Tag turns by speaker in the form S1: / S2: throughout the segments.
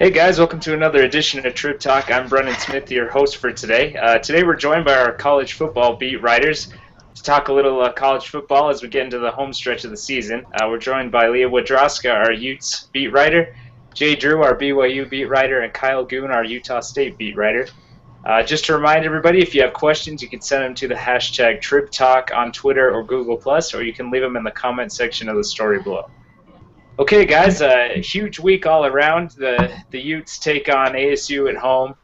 S1: Hey guys, welcome to another edition of Trib Talk. I'm Brennan Smith, your host for today. Today we're joined by our college football beat writers to talk a little college football as we get into the home stretch of the season. We're joined by Lya Wodraska, our Utes beat writer, Jay Drew, our BYU beat writer, and Kyle Goon, our Utah State beat writer. Just to remind everybody, if you have questions, you can send them to the hashtag Trib Talk on Twitter or Google+, or you can leave them in the comment section of the story below. Okay, guys, a huge week all around. The Utes take on ASU at home.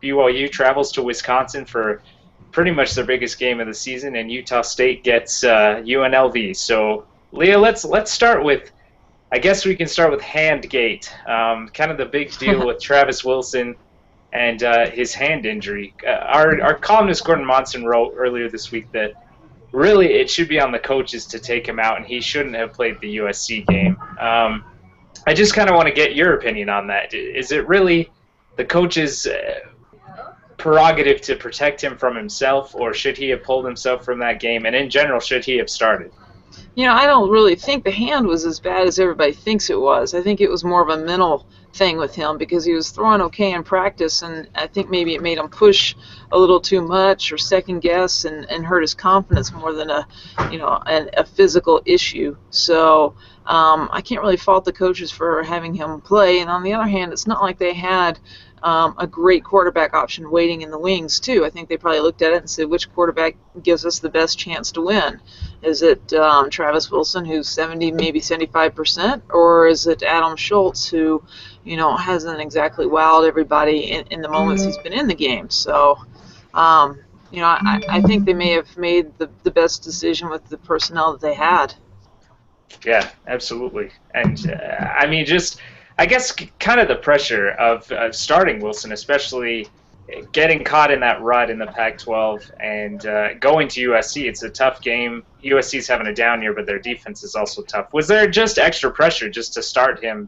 S1: BYU travels to Wisconsin for pretty much their biggest game of the season, and Utah State gets UNLV. So, Lya, let's start with, I guess we can start with Handgate, kind of the big deal with Travis Wilson and his hand injury. Our columnist Gordon Monson wrote earlier this week that really it should be on the coaches to take him out, and he shouldn't have played the USC game. I just kind of want to get your opinion on that. Is it really the coach's prerogative to protect him from himself, or should he have pulled himself from that game? And in general, should he have started?
S2: You know, I don't really think the hand was as bad as everybody thinks it was. I think it was more of a mental thing with him because he was throwing okay in practice, and I think maybe it made him push a little too much or second guess and hurt his confidence more than a physical issue. So I can't really fault the coaches for having him play. And on the other hand, it's not like they had a great quarterback option waiting in the wings too. I think they probably looked at it and said, which quarterback gives us the best chance to win? Is it Travis Wilson, who's 70, maybe 75%, or is it Adam Schultz, who, hasn't exactly wowed everybody in the moments he's been in the game? So, I think they may have made the best decision with the personnel that they had.
S1: Yeah, absolutely. And, I guess kind of the pressure of starting Wilson, especially getting caught in that rut in the Pac-12 and going to USC. It's a tough game. USC's having a down year, but their defense is also tough. Was there just extra pressure just to start him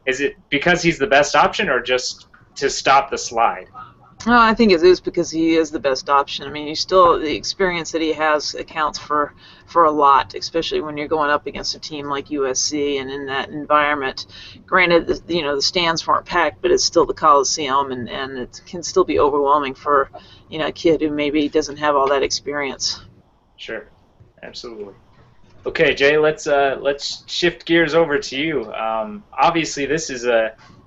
S1: is it because he's the best option, or just to stop the slide?
S2: No, I think it is because he is the best option. I mean, the experience that he has accounts for a lot, especially when you're going up against a team like USC and in that environment. Granted, the stands weren't packed, but it's still the Coliseum, and it can still be overwhelming for a kid who maybe doesn't have all that experience.
S1: Sure, absolutely. Okay, Jay, let's shift gears over to you. Obviously, this is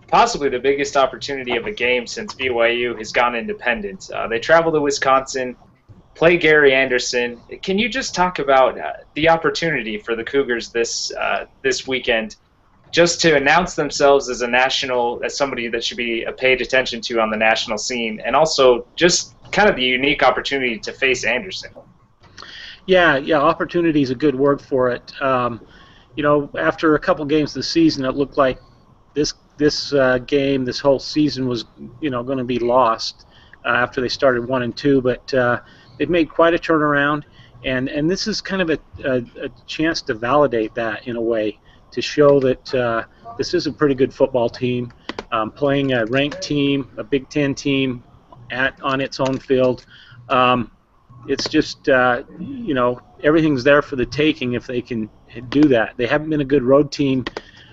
S1: possibly the biggest opportunity of a game since BYU has gone independent. They travel to Wisconsin, play Gary Anderson. Can you just talk about the opportunity for the Cougars this weekend, just to announce themselves as somebody that should be paid attention to on the national scene, and also just kind of the unique opportunity to face Anderson?
S3: Yeah, opportunity is a good word for it. After a couple games this season, it looked like this game, this whole season was, going to be lost after they started 1-2. But they've made quite a turnaround, and this is kind of a chance to validate that in a way, to show that this is a pretty good football team, playing a ranked team, a Big Ten team, on its own field. It's just everything's there for the taking if they can do that. They haven't been a good road team.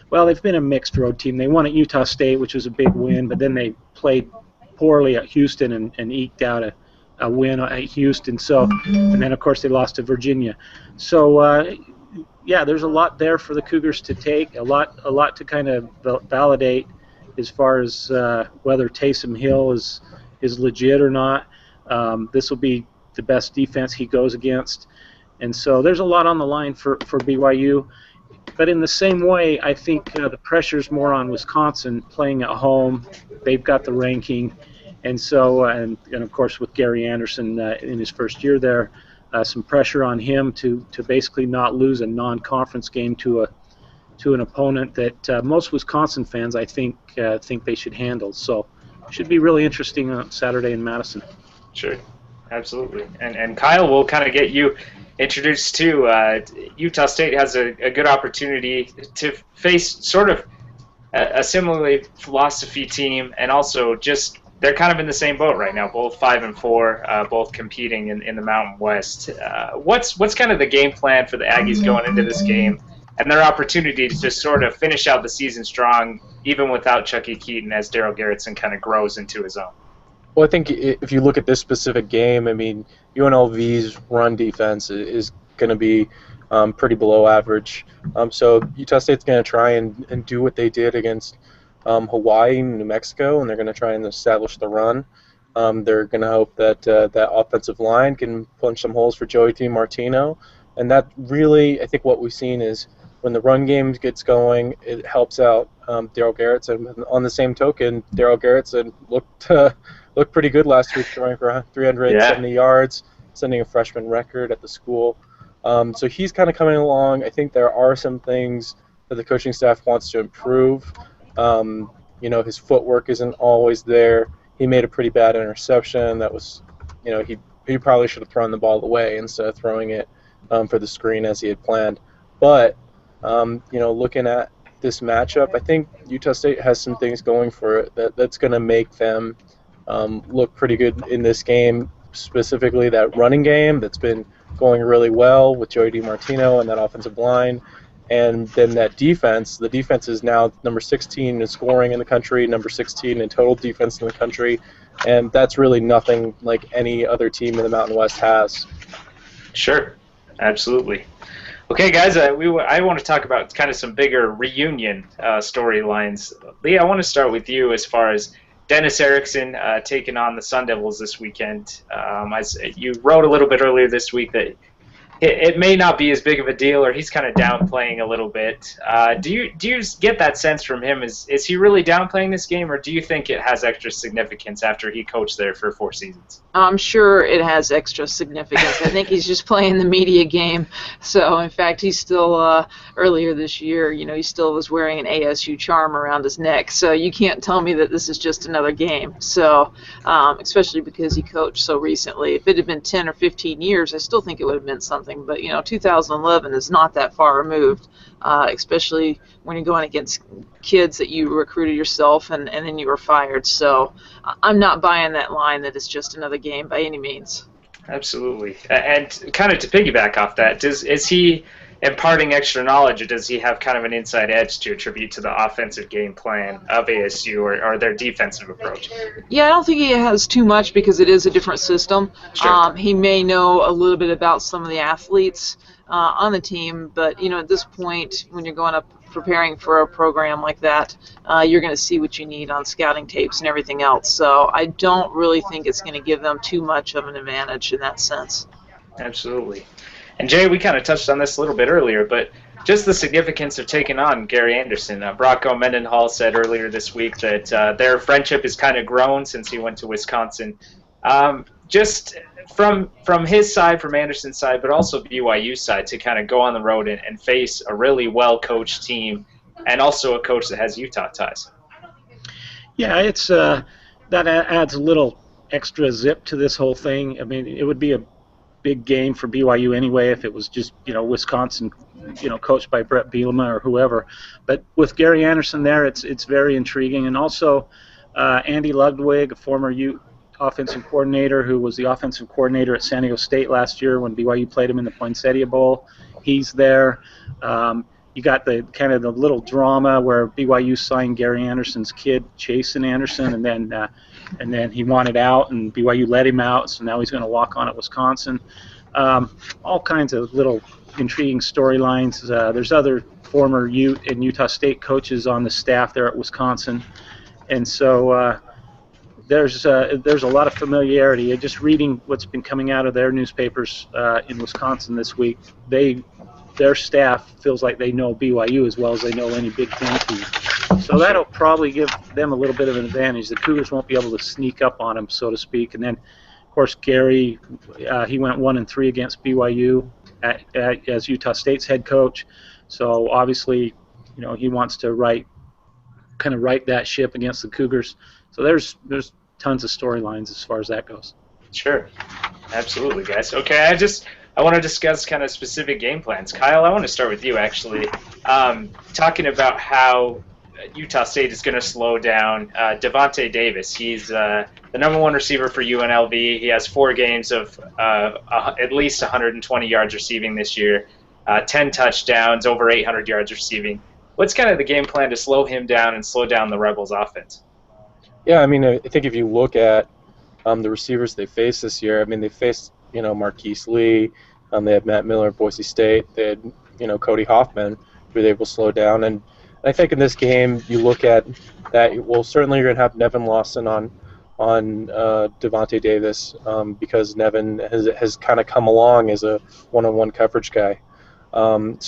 S3: Well, they've been a mixed road team. They won at Utah State, which was a big win, but then they played poorly at Houston and eked out a win at Houston. So, and then of course they lost to Virginia. So, there's a lot there for the Cougars to take, a lot to kind of validate as far as whether Taysom Hill is legit or not. This will be the best defense he goes against, and so there's a lot on the line for BYU. But in the same way, I think the pressure's more on Wisconsin playing at home. They've got the ranking, and so and of course with Gary Anderson in his first year there, some pressure on him to basically not lose a non-conference game to an opponent that most Wisconsin fans I think they should handle. So it should be really interesting on Saturday in Madison.
S1: Sure. Absolutely. And Kyle, we'll kind of get you introduced to Utah State has a good opportunity to face sort of a similarly philosophy team, and also just they're kind of in the same boat right now, both 5-4, both competing in the Mountain West. What's kind of the game plan for the Aggies going into this game? and their opportunity to just sort of finish out the season strong, even without Chucky Keaton, as Darrell Garretson kind of grows into his own.
S4: Well, I think if you look at this specific game, I mean, UNLV's run defense is going to be pretty below average. So Utah State's going to try and do what they did against Hawaii and New Mexico, and they're going to try and establish the run. They're going to hope that that offensive line can punch some holes for Joey DiMartino. And that really, I think what we've seen is when the run game gets going, it helps out Darrell Garretson. On the same token, Darrell Garretson looked pretty good last week, throwing for 370 yards, setting a freshman record at the school. So he's kind of coming along. I think there are some things that the coaching staff wants to improve. His footwork isn't always there. He made a pretty bad interception. That was, he probably should have thrown the ball away instead of throwing it for the screen as he had planned. But, looking at this matchup, I think Utah State has some things going for it that's going to make them look pretty good in this game, specifically that running game that's been going really well with Joey DiMartino and that offensive line. And then that defense, the defense is now number 16 in scoring in the country, number 16 in total defense in the country, and that's really nothing like any other team in the Mountain West has.
S1: Sure, absolutely. Okay, guys, I want to talk about kind of some bigger reunion storylines. Lya, I want to start with you as far as Dennis Erickson taking on the Sun Devils this weekend. As you wrote a little bit earlier this week that it may not be as big of a deal, or he's kind of downplaying a little bit. Do you get that sense from him? Is he really downplaying this game, or do you think it has extra significance after he coached there for 4 seasons?
S2: I'm sure it has extra significance. I think he's just playing the media game. So, in fact, he's still, earlier this year, he still was wearing an ASU charm around his neck. So you can't tell me that this is just another game. So, especially because he coached so recently. If it had been 10 or 15 years, I still think it would have meant something. But 2011 is not that far removed, especially when you're going against kids that you recruited yourself and then you were fired. So I'm not buying that line that it's just another game by any means.
S1: Absolutely. And kind of to piggyback off that, is he imparting extra knowledge, or does he have kind of an inside edge to attribute to the offensive game plan of ASU or their defensive approach?
S2: Yeah, I don't think he has too much because it is a different system.
S1: Sure.
S2: He may know a little bit about some of the athletes on the team, but at this point, when you're going up preparing for a program like that, you're going to see what you need on scouting tapes and everything else. So I don't really think it's going to give them too much of an advantage in that sense.
S1: Absolutely. And Jay, we kind of touched on this a little bit earlier, but just the significance of taking on Gary Anderson. Brocco Mendenhall said earlier this week that their friendship has kind of grown since he went to Wisconsin. Just from his side, from Anderson's side, but also BYU's side, to kind of go on the road and face a really well-coached team and also a coach that has Utah ties.
S3: Yeah, it's that adds a little extra zip to this whole thing. I mean, it would be a big game for BYU anyway if it was just Wisconsin, coached by Brett Bielema or whoever. But with Gary Anderson there, it's very intriguing. And also Andy Ludwig, a former Ute offensive coordinator who was the offensive coordinator at San Diego State last year when BYU played him in the Poinsettia Bowl. He's there. You got the kind of the little drama where BYU signed Gary Anderson's kid, Jason Anderson, and then he wanted out, and BYU let him out, so now he's going to walk on at Wisconsin. All kinds of little intriguing storylines. There's other former Ute and Utah State coaches on the staff there at Wisconsin, and so there's a lot of familiarity. Just reading what's been coming out of their newspapers in Wisconsin this week, their staff feels like they know BYU as well as they know any Big Ten team. So that'll probably give them a little bit of an advantage. The Cougars won't be able to sneak up on them, so to speak. And then, of course, Gary, he went 1-3 against BYU as Utah State's head coach. So obviously, he wants to right that ship against the Cougars. So there's tons of storylines as far as that goes.
S1: Sure, absolutely, guys. Okay, I want to discuss kind of specific game plans. Kyle, I want to start with you, actually. Talking about how Utah State is going to slow down Devontae Davis. He's the number 1 receiver for UNLV. He has 4 games of at least 120 yards receiving this year. 10 touchdowns, over 800 yards receiving. What's kind of the game plan to slow him down and slow down the Rebels' offense?
S4: Yeah, I mean, I think if you look at the receivers they faced this year, I mean, they faced, Marquise Lee, they had Matt Miller at Boise State, they had, Cody Hoffman, who they able to slow down. And I think in this game, you look at that, well, certainly you're going to have Nevin Lawson on Devontae Davis because Nevin has kind of come along as a one-on-one coverage guy. And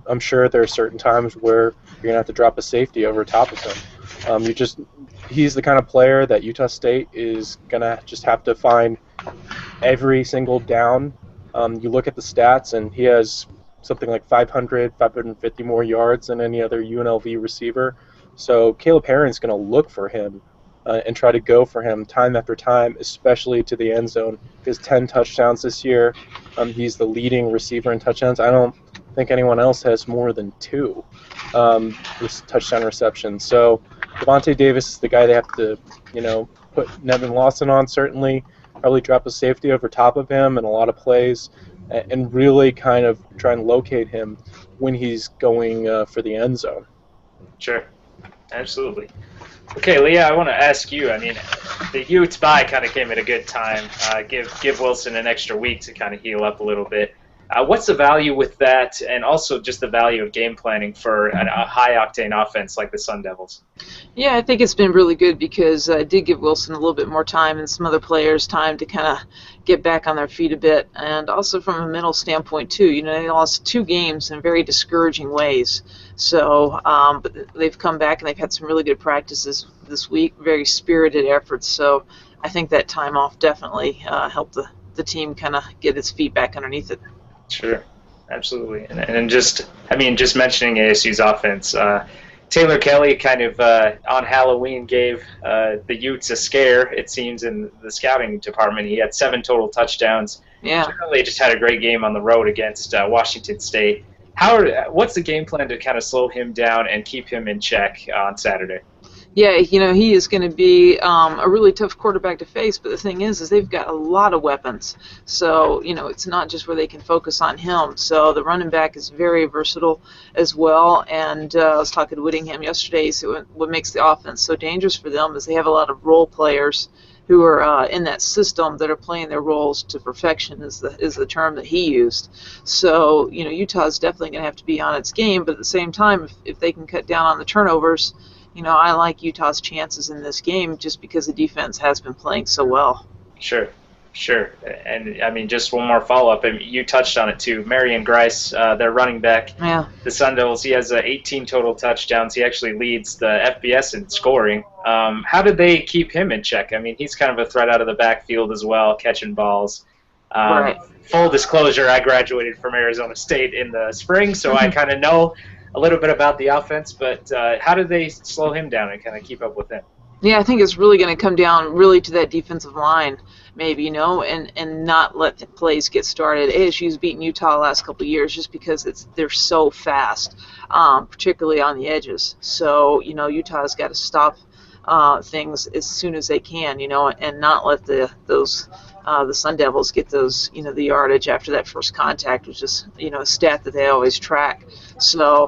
S4: I'm sure there are certain times where you're going to have to drop a safety over top of him. He's the kind of player that Utah State is going to just have to find every single down. You look at the stats, and he has something like 550 more yards than any other UNLV receiver. So Caleb Herron's going to look for him and try to go for him time after time, especially to the end zone. He has 10 touchdowns this year. He's the leading receiver in touchdowns. I don't think anyone else has more than 2 touchdown receptions. So Devontae Davis is the guy they have to, put Nevin Lawson on, certainly, probably drop a safety over top of him in a lot of plays, and really kind of try and locate him when he's going for the end zone.
S1: Sure, absolutely. Okay, Lya, I want to ask you, I mean, the Utes bye kind of came at a good time. Give Wilson an extra week to kind of heal up a little bit. What's the value with that, and also just the value of game planning for a high-octane offense like the Sun Devils?
S2: Yeah, I think it's been really good because it did give Wilson a little bit more time and some other players time to kind of get back on their feet a bit. And also from a mental standpoint, too. They lost 2 games in very discouraging ways. So but they've come back and they've had some really good practices this week, very spirited efforts. So I think that time off definitely helped the team kind of get its feet back underneath it.
S1: Sure, absolutely. And just mentioning ASU's offense, Taylor Kelly kind of on Halloween gave the Utes a scare, it seems, in the scouting department. He had 7 total touchdowns.
S2: Yeah.
S1: Generally just had a great game on the road against Washington State. What's the game plan to kind of slow him down and keep him in check on Saturday?
S2: Yeah, he is going to be a really tough quarterback to face, but the thing is they've got a lot of weapons. So, it's not just where they can focus on him. So the running back is very versatile as well. And I was talking to Whittingham yesterday, so what makes the offense so dangerous for them is they have a lot of role players who are in that system that are playing their roles to perfection is the term that he used. So, Utah's definitely going to have to be on its game, but at the same time, if they can cut down on the turnovers, I like Utah's chances in this game just because the defense has been playing so well.
S1: Sure. And, just one more follow-up. You touched on it, too. Marion Grice, their running back, the Sun Devils, he has 18 total touchdowns. He actually leads the FBS in scoring. How did they keep him in check? He's kind of a threat out of the backfield as well, catching balls.
S2: Right.
S1: Full disclosure, I graduated from Arizona State in the spring, so I kind of know a little bit about the offense, but how do they slow him down and kind of keep up with him?
S2: Yeah, I think it's really going to come down really to that defensive line, maybe, and not let the plays get started. ASU's beaten Utah the last couple of years just because they're so fast, particularly on the edges. So, Utah's got to stop things as soon as they can, and not let the Sun Devils get those, the yardage after that first contact, which is, a stat that they always track. So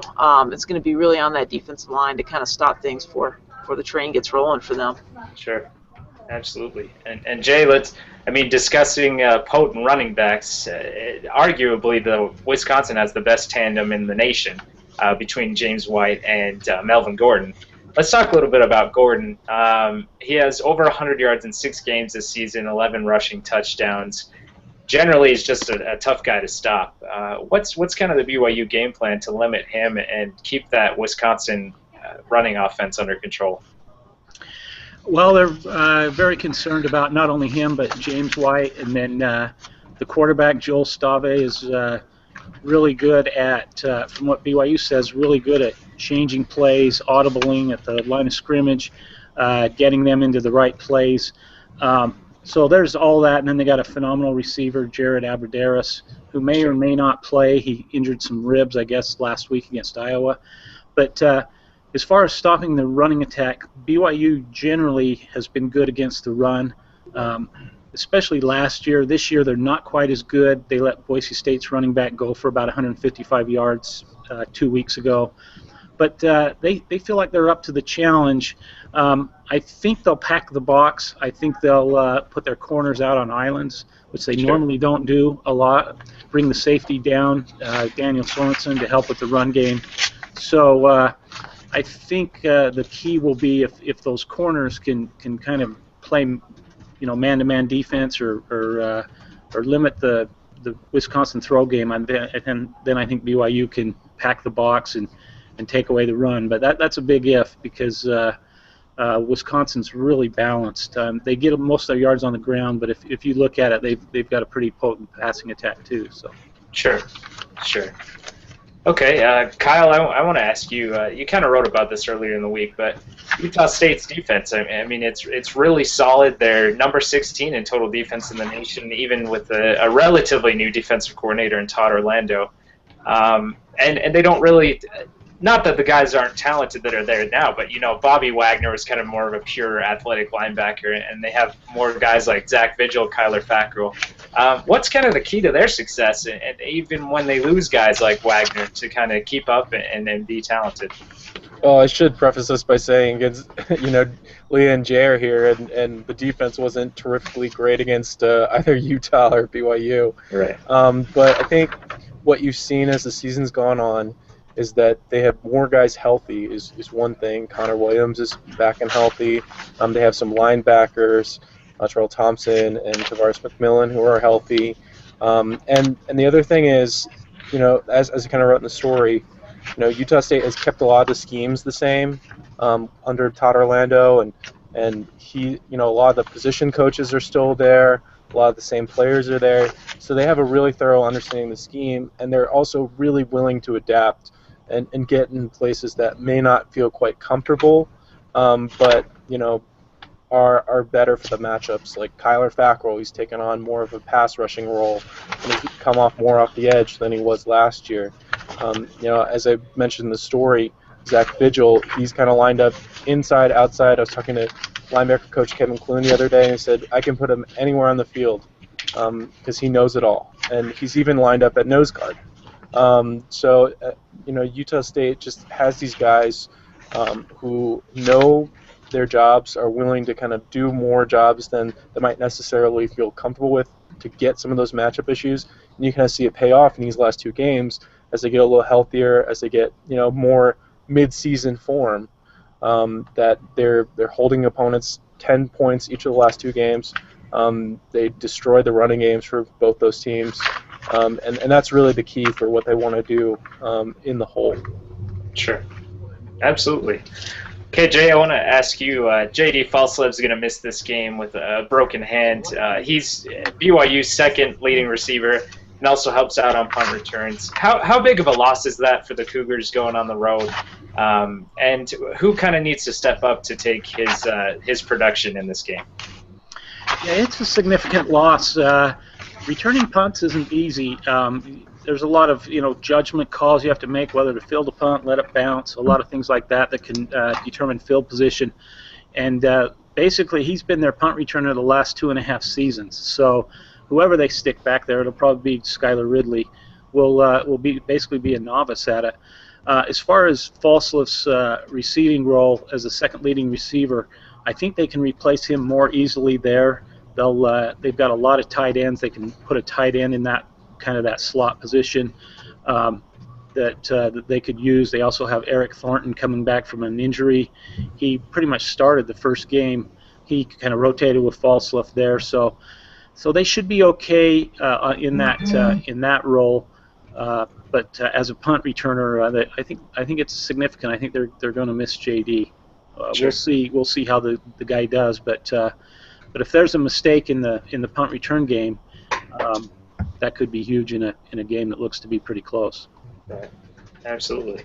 S2: it's going to be really on that defensive line to kind of stop things before the train gets rolling for them.
S1: Sure, absolutely. And Jay, discussing potent running backs, arguably Wisconsin has the best tandem in the nation between James White and Melvin Gordon. Let's talk a little bit about Gordon. He has over 100 yards in 6 games this season, 11 rushing touchdowns. Generally, he's just a tough guy to stop. What's kind of the BYU game plan to limit him and keep that Wisconsin running offense under control?
S3: Well, they're very concerned about not only him but James White, and then the quarterback Joel Stave is really good at, from what BYU says, really good at changing plays, audibling at the line of scrimmage, getting them into the right plays. So there's all that, and then they got a phenomenal receiver, Jared Abbrederis, who may or may not play. He injured some ribs, I guess, last week against Iowa. But as far as stopping the running attack, BYU generally has been good against the run. The especially last year. This year they're not quite as good. They let Boise State's running back go for about 155 yards 2 weeks ago. But they feel like they're up to the challenge. I think they'll pack the box. I think they'll put their corners out on islands, which they normally don't do a lot. Bring the safety down, Daniel Sorensen, to help with the run game. So I think the key will be if those corners can kind of play, man-to-man defense or limit the Wisconsin throw game, and then I think BYU can pack the box and take away the run. But that's a big if, because Wisconsin's really balanced. They get most of their yards on the ground, but if you look at it, they've got a pretty potent passing attack too. So.
S1: Sure. Okay, Kyle, I want to ask you. You kind of wrote about this earlier in the week, but Utah State's defense. I mean, it's really solid. They're number 16 in total defense in the nation, even with a relatively new defensive coordinator in Todd Orlando. And they don't really. Not that the guys aren't talented that are there now, but Bobby Wagner was kind of more of a pure athletic linebacker, and they have more guys like Zach Vigil, Kyler Fackrell. What's kind of the key to their success, and even when they lose guys like Wagner, to kind of keep up and be talented?
S4: Well, I should preface this by saying, Lya and Jay are here, and the defense wasn't terrifically great against either Utah or BYU.
S1: Right.
S4: But I think what you've seen as the season's gone on is that they have more guys healthy is one thing. Connor Williams is back and healthy. They have some linebackers, Terrell Thompson and Tavares McMillan, who are healthy. And the other thing is, as I kind of wrote in the story, Utah State has kept a lot of the schemes the same under Todd Orlando, and he, a lot of the position coaches are still there. A lot of the same players are there. So they have a really thorough understanding of the scheme, and they're also really willing to adapt and get in places that may not feel quite comfortable, but are better for the matchups. Like Kyler Fackrell, he's taken on more of a pass rushing role, and he's come off more off the edge than he was last year. As I mentioned in the story, Zach Vigil, he's kind of lined up inside, outside. I was talking to linebacker coach Kevin Clune the other day, and he said I can put him anywhere on the field because he knows it all, and he's even lined up at nose guard. Utah State just has these guys who know their jobs, are willing to kind of do more jobs than they might necessarily feel comfortable with to get some of those matchup issues. And you kind of see it pay off in these last two games as they get a little healthier, as they get more mid-season form. That they're holding opponents 10 points each of the last two games. They destroyed the running games for both those teams. And that's really the key for what they want to do in the whole.
S1: Sure. Absolutely. Okay, Jay, I want to ask you, J.D. Falslev's going to miss this game with a broken hand. He's BYU's second leading receiver and also helps out on punt returns. How big of a loss is that for the Cougars going on the road? And who kind of needs to step up to take his production in this game?
S3: Yeah, it's a significant loss. Returning punts isn't easy. There's a lot of judgment calls you have to make, whether to field a punt, let it bounce, a lot of things like that can determine field position. And basically, he's been their punt returner the last 2.5 seasons. So whoever they stick back there, it'll probably be Skylar Ridley, will basically be a novice at it. As far as Falslev's receiving role as a second leading receiver, I think they can replace him more easily there. They've got a lot of tight ends. They can put a tight end in that slot position that they could use. They also have Eric Thornton coming back from an injury. He pretty much started the first game. He kind of rotated with Falslev there, so they should be okay in that role. But as a punt returner, I think it's significant. I think they're going to miss JD. Sure. We'll see how the guy does, but if there's a mistake in the punt return game, that could be huge in a game that looks to be pretty close.
S1: Right. Absolutely.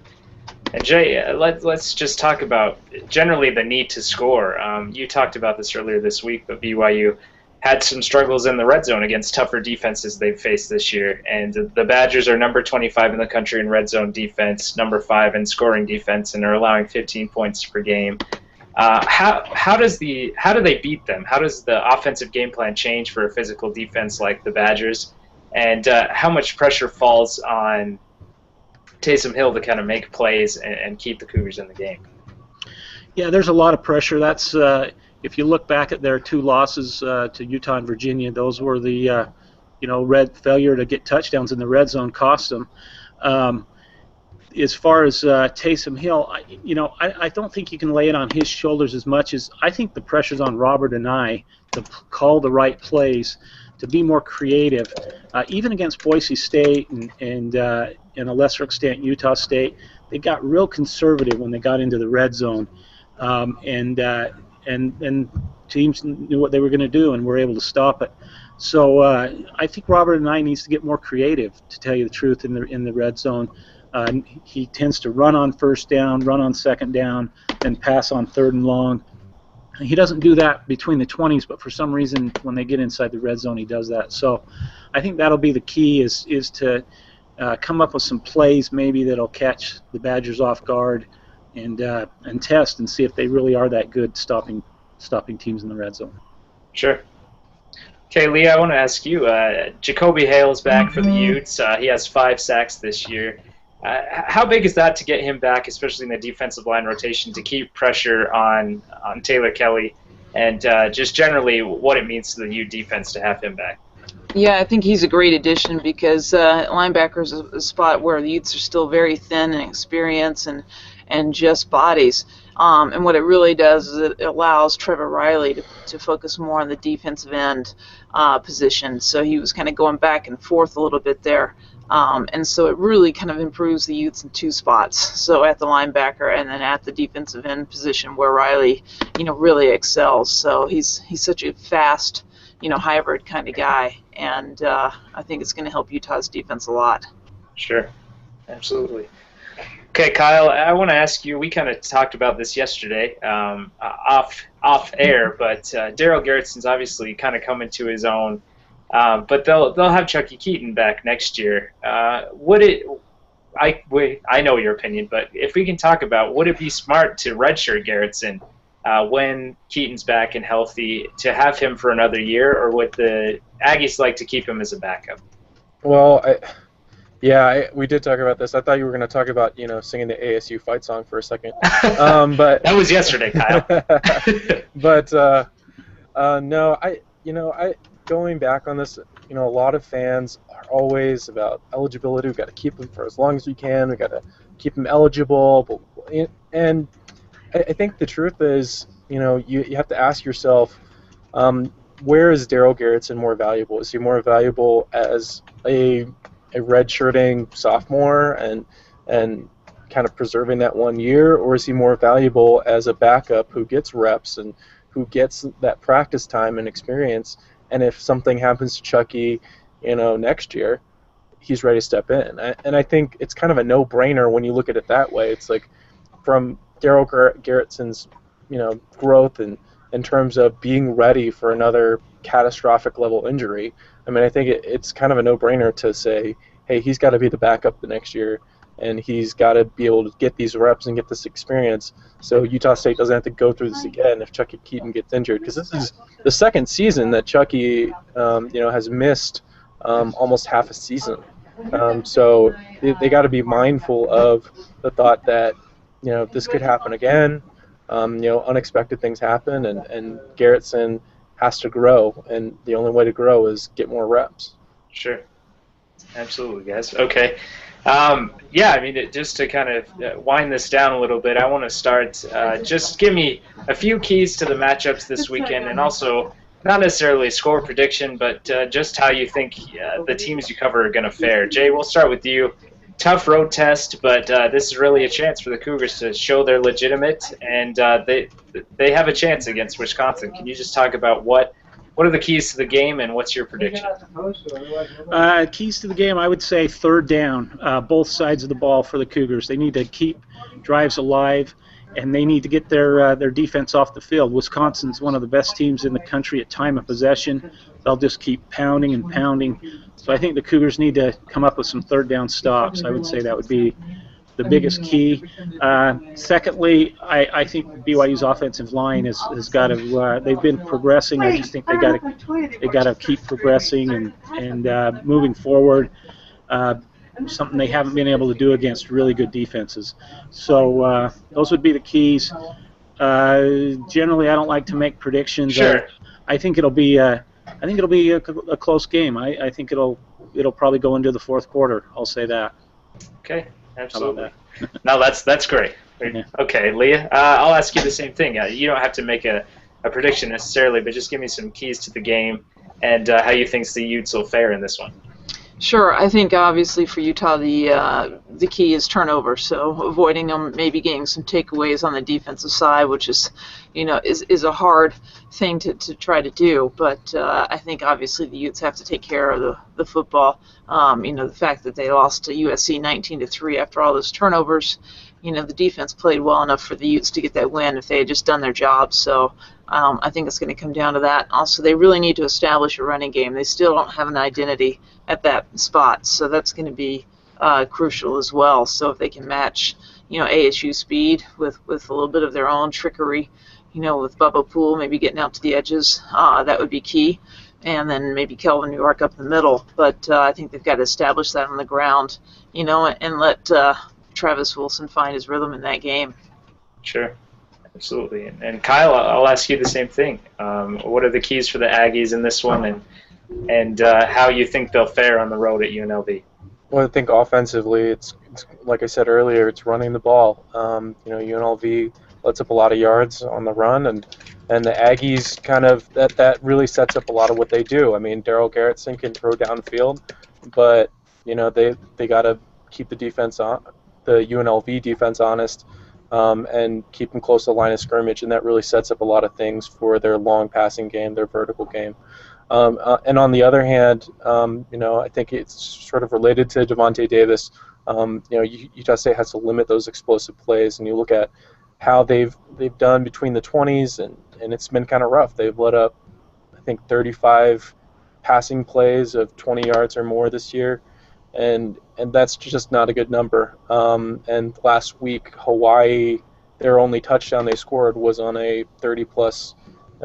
S1: And Jay, let's just talk about generally the need to score. You talked about this earlier this week, but BYU had some struggles in the red zone against tougher defenses they've faced this year. And the Badgers are number 25 in the country in red zone defense, number 5 in scoring defense, and are allowing 15 points per game. How do they beat them? How does the offensive game plan change for a physical defense like the Badgers? And how much pressure falls on Taysom Hill to kind of make plays and keep the Cougars in the game?
S3: Yeah, there's a lot of pressure. That's if you look back at their 2 losses to Utah and Virginia, those were the red failure to get touchdowns in the red zone cost them. As far as Taysom Hill, I don't think you can lay it on his shoulders as much as I think the pressure's on Robert and I to call the right plays, to be more creative. Even against Boise State and in a lesser extent Utah State, they got real conservative when they got into the red zone, and teams knew what they were going to do and were able to stop it. So I think Robert and I needs to get more creative, to tell you the truth, in the red zone. He tends to run on first down, run on second down, and pass on third and long. He doesn't do that between the 20s, but for some reason when they get inside the red zone, he does that. So I think that'll be the key is to come up with some plays maybe that'll catch the Badgers off guard and test and see if they really are that good stopping teams in the red zone.
S1: Sure. Okay, Lya, I want to ask you, Jacoby Hale's back for the Utes. He has 5 sacks this year. How big is that to get him back, especially in the defensive line rotation, to keep pressure on Taylor Kelly, and just generally what it means to the Ute defense to have him back?
S2: Yeah, I think he's a great addition because linebacker is a spot where the Utes are still very thin in experience and just bodies. And what it really does is it allows Trevor Riley to focus more on the defensive end position. So he was kind of going back and forth a little bit there. And so it really kind of improves the Utes in 2 spots. So at the linebacker and then at the defensive end position where Riley, really excels. So he's such a fast, hybrid kind of guy. And I think it's going to help Utah's defense a lot.
S1: Sure. Absolutely. Okay, Kyle, I want to ask you, we kind of talked about this yesterday off air, but Darrell Garretson's obviously kind of coming to his own. But they'll have Chucky Keaton back next year. I know your opinion, but if we can talk about, would it be smart to redshirt Garretson when Keaton's back and healthy, to have him for another year, or would the Aggies like to keep him as a backup?
S4: Well, we did talk about this. I thought you were going to talk about, singing the ASU fight song for a second. But
S1: that was yesterday, Kyle.
S4: But no, going back on this, a lot of fans are always about eligibility. We've got to keep him for as long as we can. We've got to keep him eligible. And I think the truth is, you have to ask yourself, where is Darrell Garretson more valuable? Is he more valuable as a redshirting sophomore and kind of preserving that 1 year, or is he more valuable as a backup who gets reps and who gets that practice time and experience? And if something happens to Chucky, next year, he's ready to step in. And I think it's kind of a no-brainer when you look at it that way. It's like from Darrell Garretson's, growth and in terms of being ready for another catastrophic level injury. I mean, I think it's kind of a no-brainer to say, hey, he's got to be the backup the next year, and he's got to be able to get these reps and get this experience so Utah State doesn't have to go through this again if Chucky Keaton gets injured. Because this is the second season that Chucky, has missed almost half a season. So they got to be mindful of the thought that, this could happen again. Unexpected things happen, and Garretson has to grow, and the only way to grow is get more reps.
S1: Sure. Absolutely, guys. Okay. Just to kind of wind this down a little bit, I want to start, just give me a few keys to the matchups this weekend, and also not necessarily a score prediction, but just how you think the teams you cover are going to fare. Jay, we'll start with you. Tough road test, but this is really a chance for the Cougars to show they're legitimate, and they have a chance against Wisconsin. Can you just talk about what are the keys to the game, and what's your prediction?
S3: Keys to the game, I would say third down, both sides of the ball for the Cougars. They need to keep drives alive, and they need to get their defense off the field. Wisconsin's one of the best teams in the country at time of possession. They'll just keep pounding and pounding. So I think the Cougars need to come up with some third down stops. I would say that would be the biggest key. Secondly, I think BYU's offensive line has got to. They've been progressing. I just think they got to keep progressing and moving forward. Something they haven't been able to do against really good defenses. So those would be the keys. Generally, I don't like to make predictions.
S1: Sure.
S3: I think it'll be a close game. I think it'll probably go into the fourth quarter. I'll say that.
S1: Okay, absolutely. No, that's great.
S3: Yeah.
S1: Okay, Lya, I'll ask you the same thing. You don't have to make a prediction necessarily, but just give me some keys to the game and how you think the Utes will fare in this one.
S2: Sure, I think obviously for Utah the key is turnover, so avoiding them, maybe getting some takeaways on the defensive side, which is is a hard thing to try to do. But I think obviously the Utes have to take care of the football. The fact that they lost to USC 19-3 after all those turnovers, the defense played well enough for the Utes to get that win if they had just done their job. So I think it's going to come down to that. Also, they really need to establish a running game. They still don't have an identity at that spot, so that's going to be crucial as well. So if they can match, ASU speed with a little bit of their own trickery, with Bubba Poole maybe getting out to the edges, that would be key. And then maybe Kelvin New York up the middle. But I think they've got to establish that on the ground, and let Travis Wilson find his rhythm in that game.
S1: Sure. Absolutely. And Kyle, I'll ask you the same thing. What are the keys for the Aggies in this one, and how you think they'll fare on the road at UNLV?
S4: Well, I think offensively, it's like I said earlier, it's running the ball. UNLV lets up a lot of yards on the run, and the Aggies kind of that really sets up a lot of what they do. I mean, Darrell Garretson can throw downfield, but they got to keep the defense on, the UNLV defense honest. And keep them close to the line of scrimmage, and that really sets up a lot of things for their long passing game, their vertical game. And on the other hand, I think it's sort of related to Devontae Davis. Utah State has to limit those explosive plays, and you look at how they've done between the 20s, and it's been kind of rough. They've let up, I think, 35 passing plays of 20 yards or more this year. And that's just not a good number. And last week, Hawaii, their only touchdown they scored was on a 30-plus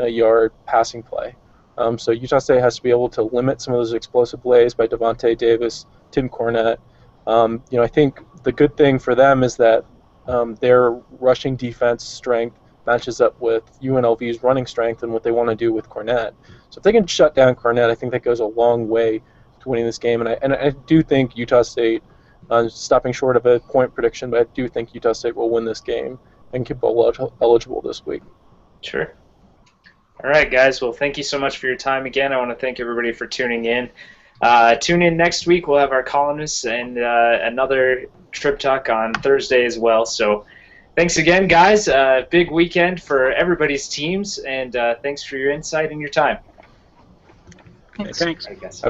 S4: yard passing play. So Utah State has to be able to limit some of those explosive plays by Devontae Davis, Tim Cornette. I think the good thing for them is that their rushing defense strength matches up with UNLV's running strength and what they want to do with Cornette. So if they can shut down Cornette, I think that goes a long way to winning this game, and I do think Utah State, stopping short of a point prediction, but I do think Utah State will win this game and get bowl eligible this week.
S1: Sure. All right, guys. Well, thank you so much for your time again. I want to thank everybody for tuning in. Tune in next week. We'll have our columnists and another Trib Talk on Thursday as well. So thanks again, guys. Big weekend for everybody's teams, and thanks for your insight and your time.
S2: Thanks.
S3: Thanks.
S1: I guess.